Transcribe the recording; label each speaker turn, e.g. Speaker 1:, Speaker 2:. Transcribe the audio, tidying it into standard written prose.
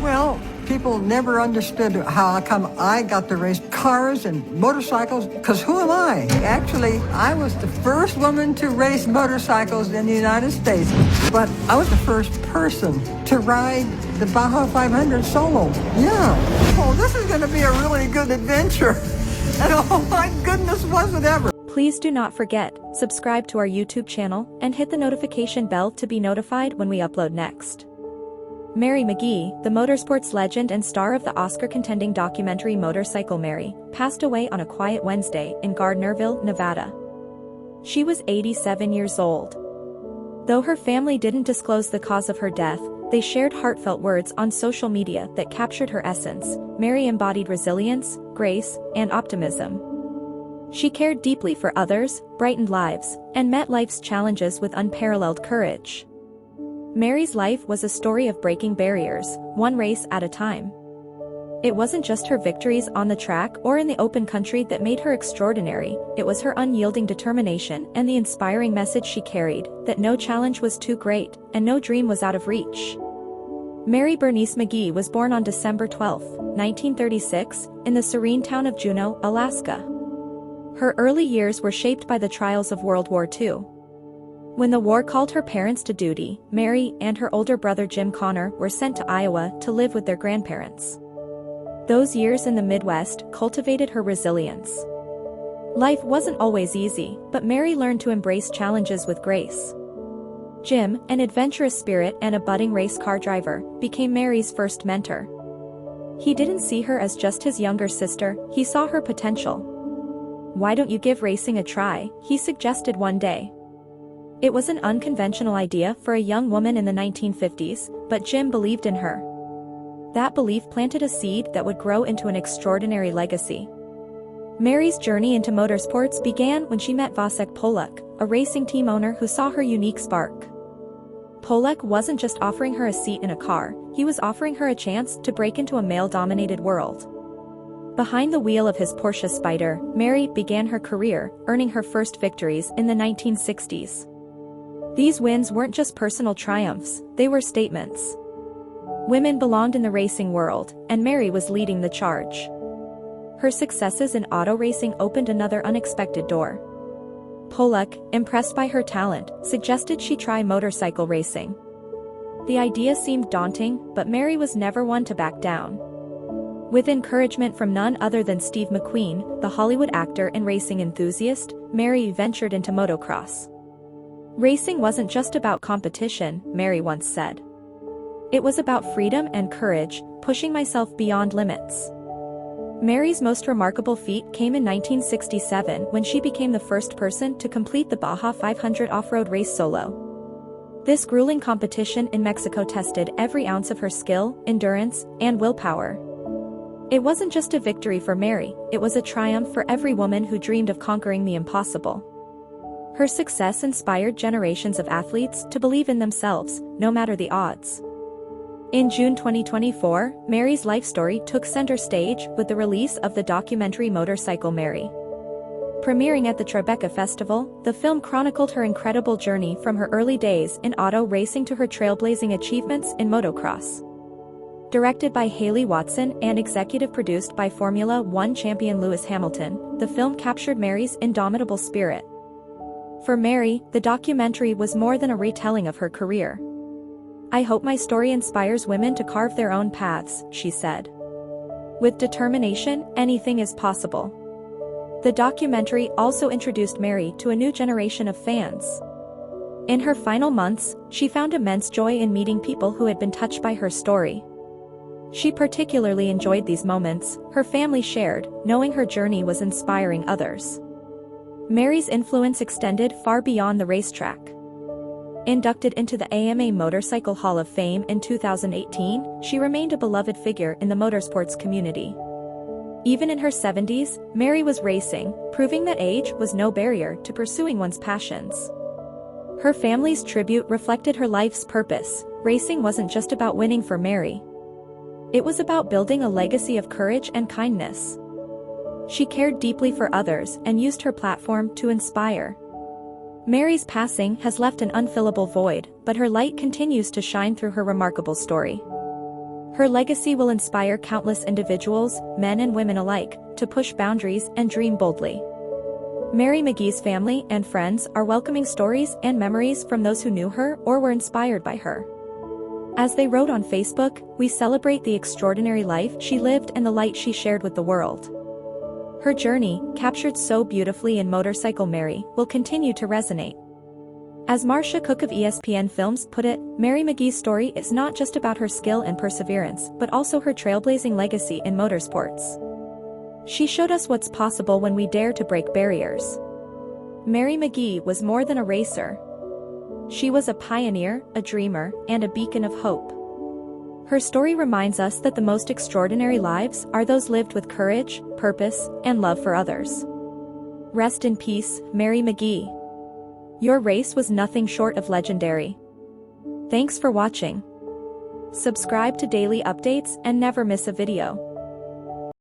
Speaker 1: Well, people never understood how come I got to race cars and motorcycles, because who am I? Actually, I was the first woman to race motorcycles in the United States, but I was the first person to ride the Baja 500 solo. Yeah. Oh, this is going to be a really good adventure. And oh my goodness, was it ever.
Speaker 2: Please do not forget, subscribe to our YouTube channel and hit the notification bell to be notified when we upload next. Mary McGee, the motorsports legend and star of the Oscar-contending documentary Motorcycle Mary, passed away on a quiet Wednesday in Gardnerville, Nevada. She was 87 years old. Though her family didn't disclose the cause of her death, they shared heartfelt words on social media that captured her essence. Mary embodied resilience, grace, and optimism. She cared deeply for others, brightened lives, and met life's challenges with unparalleled courage. Mary's life was a story of breaking barriers, one race at a time. It wasn't just her victories on the track or in the open country that made her extraordinary, it was her unyielding determination and the inspiring message she carried, that no challenge was too great, and no dream was out of reach. Mary Bernice McGee was born on December 12, 1936, in the serene town of Juneau, Alaska. Her early years were shaped by the trials of World War II. When the war called her parents to duty, Mary and her older brother Jim Connor were sent to Iowa to live with their grandparents. Those years in the Midwest cultivated her resilience. Life wasn't always easy, but Mary learned to embrace challenges with grace. Jim, an adventurous spirit and a budding race car driver, became Mary's first mentor. He didn't see her as just his younger sister, he saw her potential. "Why don't you give racing a try?" he suggested one day. It was an unconventional idea for a young woman in the 1950s, but Jim believed in her. That belief planted a seed that would grow into an extraordinary legacy. Mary's journey into motorsports began when she met Vasek Polak, a racing team owner who saw her unique spark. Polak wasn't just offering her a seat in a car, he was offering her a chance to break into a male-dominated world. Behind the wheel of his Porsche Spyder, Mary began her career, earning her first victories in the 1960s. These wins weren't just personal triumphs, they were statements. Women belonged in the racing world, and Mary was leading the charge. Her successes in auto racing opened another unexpected door. Polak, impressed by her talent, suggested she try motorcycle racing. The idea seemed daunting, but Mary was never one to back down. With encouragement from none other than Steve McQueen, the Hollywood actor and racing enthusiast, Mary ventured into motocross. "Racing wasn't just about competition," Mary once said. "It was about freedom and courage, pushing myself beyond limits." Mary's most remarkable feat came in 1967 when she became the first person to complete the Baja 500 off-road race solo. This grueling competition in Mexico tested every ounce of her skill, endurance, and willpower. It wasn't just a victory for Mary, it was a triumph for every woman who dreamed of conquering the impossible. Her success inspired generations of athletes to believe in themselves, no matter the odds. In June 2024, Mary's life story took center stage with the release of the documentary Motorcycle Mary. Premiering at the Tribeca Festival, the film chronicled her incredible journey from her early days in auto racing to her trailblazing achievements in motocross. Directed by Haley Watson and executive produced by Formula One champion Lewis Hamilton, the film captured Mary's indomitable spirit. For Mary, the documentary was more than a retelling of her career. "I hope my story inspires women to carve their own paths," she said. "With determination, anything is possible." The documentary also introduced Mary to a new generation of fans. In her final months, she found immense joy in meeting people who had been touched by her story. She particularly enjoyed these moments, her family shared, knowing her journey was inspiring others. Mary's influence extended far beyond the racetrack. Inducted into the AMA Motorcycle Hall of Fame in 2018, she remained a beloved figure in the motorsports community. Even in her 70s, Mary was racing, proving that age was no barrier to pursuing one's passions. Her family's tribute reflected her life's purpose. Racing wasn't just about winning for Mary. It was about building a legacy of courage and kindness. She cared deeply for others and used her platform to inspire. Mary's passing has left an unfillable void, but her light continues to shine through her remarkable story. Her legacy will inspire countless individuals, men and women alike, to push boundaries and dream boldly. Mary McGee's family and friends are welcoming stories and memories from those who knew her or were inspired by her. As they wrote on Facebook, "We celebrate the extraordinary life she lived and the light she shared with the world." Her journey, captured so beautifully in Motorcycle Mary, will continue to resonate. As Marcia Cook of ESPN Films put it, Mary McGee's story is not just about her skill and perseverance, but also her trailblazing legacy in motorsports. She showed us what's possible when we dare to break barriers. Mary McGee was more than a racer. She was a pioneer, a dreamer, and a beacon of hope. Her story reminds us that the most extraordinary lives are those lived with courage, purpose, and love for others. Rest in peace, Mary McGee. Your race was nothing short of legendary. Thanks for watching. Subscribe to daily updates and never miss a video.